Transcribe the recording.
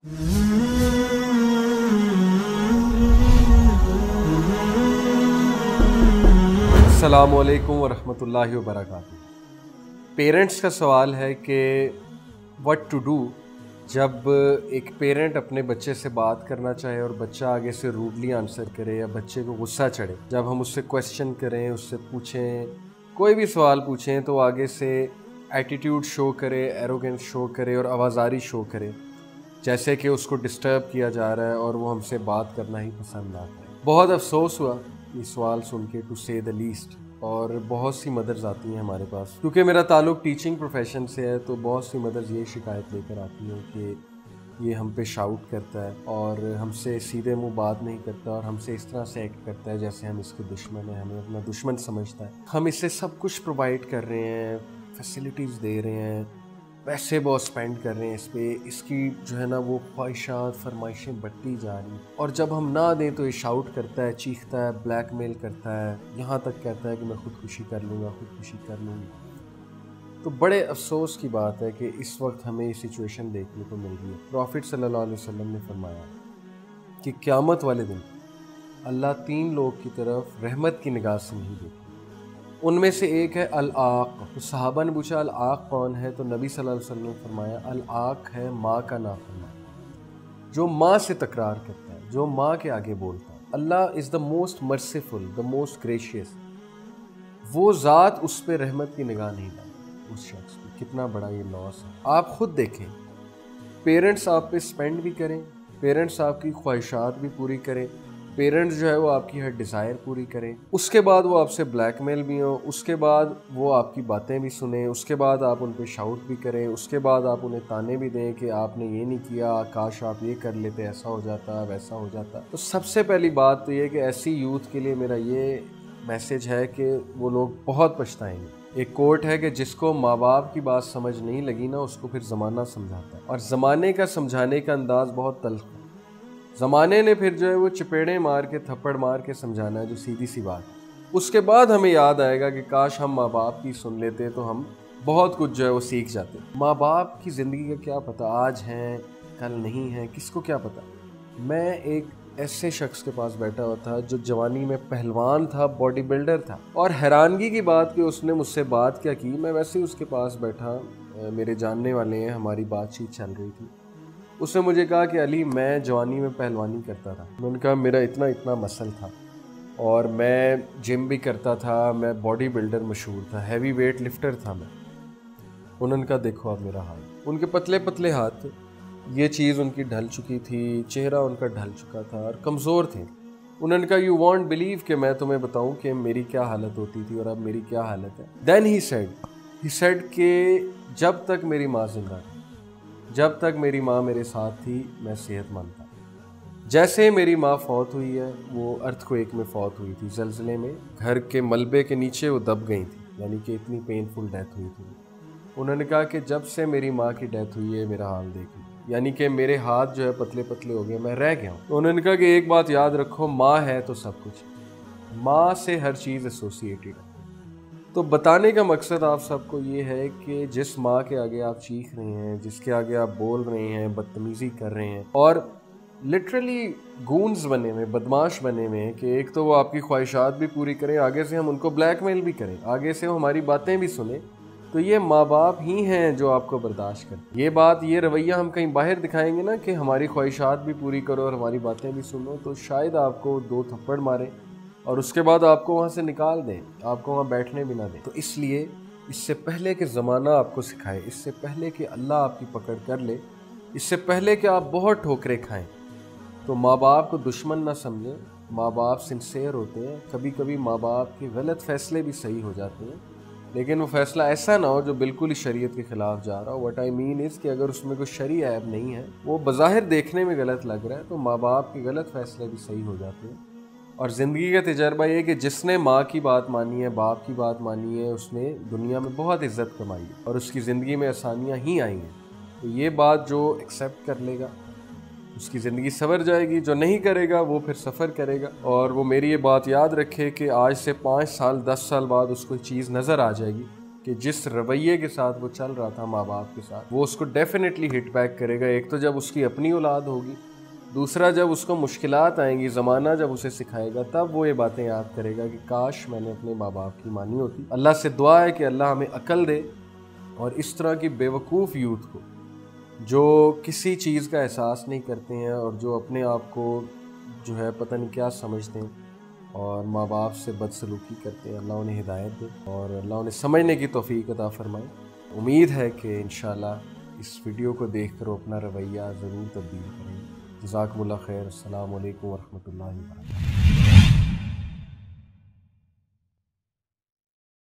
अस्सलामु अलैकुम वरहमतुल्लाहि वबरकातुहू। पेरेंट्स का सवाल है कि व्हाट टू डू जब एक पेरेंट अपने बच्चे से बात करना चाहे और बच्चा आगे से रूडली आंसर करे या बच्चे को गुस्सा चढ़े। जब हम उससे क्वेश्चन करें, उससे पूछें, कोई भी सवाल पूछें तो आगे से एटीट्यूड शो करे, एरोगेंस शो करे और आवाज़ारी शो करे, जैसे कि उसको डिस्टर्ब किया जा रहा है और वो हमसे बात करना ही पसंद आता है। बहुत अफसोस हुआ ये सवाल सुन के, टू से द लीस्ट। और बहुत सी मदर्स आती हैं हमारे पास, क्योंकि मेरा ताल्लुक टीचिंग प्रोफेशन से है, तो बहुत सी मदर्स ये शिकायत लेकर आती हैं कि ये हम पे शाउट करता है और हमसे सीधे मुंह बात नहीं करता और हमसे इस तरह से एक्ट करता है जैसे हम इसके दुश्मन हैं, हमें अपना दुश्मन समझता है। हम इससे सब कुछ प्रोवाइड कर रहे हैं, फैसिलिटीज़ दे रहे हैं, पैसे बहुत स्पेंड कर रहे हैं इस पे, इसकी जो है ना वो ख्वाहिशात फरमाइशें बढ़ती जा रही, और जब हम ना दें तो ये शाउट करता है, चीखता है, ब्लैकमेल करता है, यहाँ तक कहता है कि मैं खुदकुशी कर लूँगा, खुदकुशी कर लूँगी। तो बड़े अफसोस की बात है कि इस वक्त हमें ये सिचुएशन देखने को मिल रही है। प्रॉफिट सल्लल्लाहु अलैहि वसल्लम ने फरमाया कि क़यामत वाले दिन अल्लाह 3 लोग की तरफ रहमत की निगाह से नहीं देखता। उनमें से एक है अल-आक़। तो सहाबा ने पूछा अल-आक़ कौन है? तो नबी सल्लल्लाहु अलैहि वसल्लम ने फरमाया अल-आक़ है माँ का नाफरमान, जो माँ से तकरार करता है, जो माँ के आगे बोलता है। Allah is the most merciful, the most gracious. वो ज़ात उस पर रहमत की निगाह नहीं डालती, उस शख्स पे। कितना बड़ा ये लॉस है। आप खुद देखें, पेरेंट्स आप पे स्पेंड भी करें, पेरेंट्स आपकी ख्वाहिशात भी पूरी करें, पेरेंट्स जो है वो आपकी हर डिज़ायर पूरी करें, उसके बाद वो आपसे ब्लैकमेल भी हो, उसके बाद वो आपकी बातें भी सुने, उसके बाद आप उन पे शाउट भी करें, उसके बाद आप उन्हें ताने भी दें कि आपने ये नहीं किया, काश आप ये कर लेते, ऐसा हो जाता, वैसा हो जाता। तो सबसे पहली बात तो ये कि ऐसी यूथ के लिए मेरा ये मैसेज है कि वो लोग बहुत पछताएंगे। एक कोट है कि जिसको माँ बाप की बात समझ नहीं लगी ना, उसको फिर ज़माना समझाता है, और ज़माने का समझाने का अंदाज़ बहुत तल्ख़ है। ज़माने ने फिर जो है वो चपेड़े मार के, थप्पड़ मार के समझाना है, जो सीधी सी बात है। उसके बाद हमें याद आएगा कि काश हम माँ बाप की सुन लेते तो हम बहुत कुछ जो है वो सीख जाते। माँ बाप की ज़िंदगी का क्या पता, आज हैं कल नहीं है, किसको क्या पता। मैं एक ऐसे शख्स के पास बैठा हुआ था जो जवानी में पहलवान था, बॉडी बिल्डर था, और हैरानगी की बात कि उसने मुझसे बात क्या की। मैं वैसे ही उसके पास बैठा, मेरे जानने वाले हैं, हमारी बातचीत चल रही थी। उसने मुझे कहा कि अली मैं जवानी में पहलवानी करता था। मैंने कहा मेरा इतना इतना मसल था और मैं जिम भी करता था, मैं बॉडी बिल्डर मशहूर था, हैवी वेट लिफ्टर था मैं। उन्होंने कहा देखो अब मेरा हाल। उनके पतले पतले हाथ, ये चीज़ उनकी ढल चुकी थी, चेहरा उनका ढल चुका था और कमज़ोर थे। उन्होंने कहा यू वॉन्ट बिलीव कि मैं तुम्हें बताऊं कि मेरी क्या हालत होती थी और अब मेरी क्या हालत है। देन ही सेड कि जब तक मेरी माँ जिंदा थी, जब तक मेरी माँ मेरे साथ थी, मैं सेहतमंद था। जैसे मेरी माँ फौत हुई है, वो अर्थक्वेक में फौत हुई थी, ज़लज़ले में घर के मलबे के नीचे वो दब गई थी, यानी कि इतनी पेनफुल डेथ हुई थी। उन्होंने कहा कि जब से मेरी माँ की डेथ हुई है मेरा हाल देखिए, यानी कि मेरे हाथ जो है पतले पतले हो गए, मैं रह गया हूँ। तो उन्होंने कहा कि एक बात याद रखो, माँ है तो सब कुछ, माँ से हर चीज़ एसोसिएटेड है। तो बताने का मकसद आप सबको ये है कि जिस माँ के आगे आप चीख रहे हैं, जिसके आगे आप बोल रहे हैं, बदतमीज़ी कर रहे हैं और लिटरली गूंज बने में, बदमाश बने में, कि एक तो वो आपकी ख्वाहिशात भी पूरी करें, आगे से हम उनको ब्लैकमेल भी करें, आगे से वो हमारी बातें भी सुने, तो ये माँ बाप ही हैं जो आपको बर्दाश्त करते। ये बात, ये रवैया हम कहीं बाहर दिखाएंगे ना कि हमारी ख्वाहिशात भी पूरी करो और हमारी बातें भी सुनो, तो शायद आपको 2 थप्पड़ मारें और उसके बाद आपको वहाँ से निकाल दें, आपको वहाँ बैठने भी ना दें। तो इसलिए इससे पहले कि ज़माना आपको सिखाए, इससे पहले कि अल्लाह आपकी पकड़ कर ले, इससे पहले कि आप बहुत ठोकरें खाएं, तो माँ बाप को दुश्मन ना समझें। माँ बाप सिंसेयर होते हैं, कभी कभी माँ बाप के गलत फ़ैसले भी सही हो जाते हैं, लेकिन वो फ़ैसला ऐसा ना हो जो बिल्कुल ही शरीयत के ख़िलाफ़ जा रहा हो। व्हाट आई मीन इज़ कि अगर उसमें कोई शरई ऐब नहीं है, वो बज़ाहिर देखने में गलत लग रहा है, तो माँ बाप के गलत फ़ैसले भी सही हो जाते हैं। और ज़िंदगी का तजर्बा ये कि जिसने माँ की बात मानी है, बाप की बात मानी है, उसने दुनिया में बहुत इज़्ज़त कमाई है और उसकी ज़िंदगी में आसानियाँ ही आई हैं। तो ये बात जो एक्सेप्ट कर लेगा उसकी ज़िंदगी संवर जाएगी, जो नहीं करेगा वो फिर सफ़र करेगा। और वो मेरी ये बात याद रखे कि आज से 5 साल 10 साल बाद उसको चीज़ नज़र आ जाएगी کہ جس رویے کے ساتھ وہ چل رہا تھا ماں باپ کے ساتھ، وہ اس کو ڈیفینیٹلی ہٹ بیک کرے گا. ایک تو جب اس کی اپنی اولاد ہوگی، دوسرا جب اس کو مشکلات آئیں گی، زمانہ جب اسے سکھائے گا، تب وہ یہ باتیں یاد کرے گا کہ کاش میں نے اپنے ماں باپ کی مانی ہوتی. اللہ سے دعا ہے کہ اللہ ہمیں عقل دے، اور اس طرح کی بے وقوف یوتھ کو جو کسی چیز کا احساس نہیں کرتے ہیں اور جو اپنے آپ کو جو ہے پتہ نہیں کیا سمجھتے ہیں اور ماں باپ سے بدسلوکی کرتے ہیں، اللہ انہیں ہدایت دے اور اللہ انہیں سمجھنے کی توفیق عطا فرمائے. امید ہے کہ انشاءاللہ اس ویڈیو کو دیکھ کر وہ اپنا رویہ ضرور تبدیل کریں. جزاکم اللہ خیر. السلام علیکم ورحمۃ اللہ وبرکاتہ.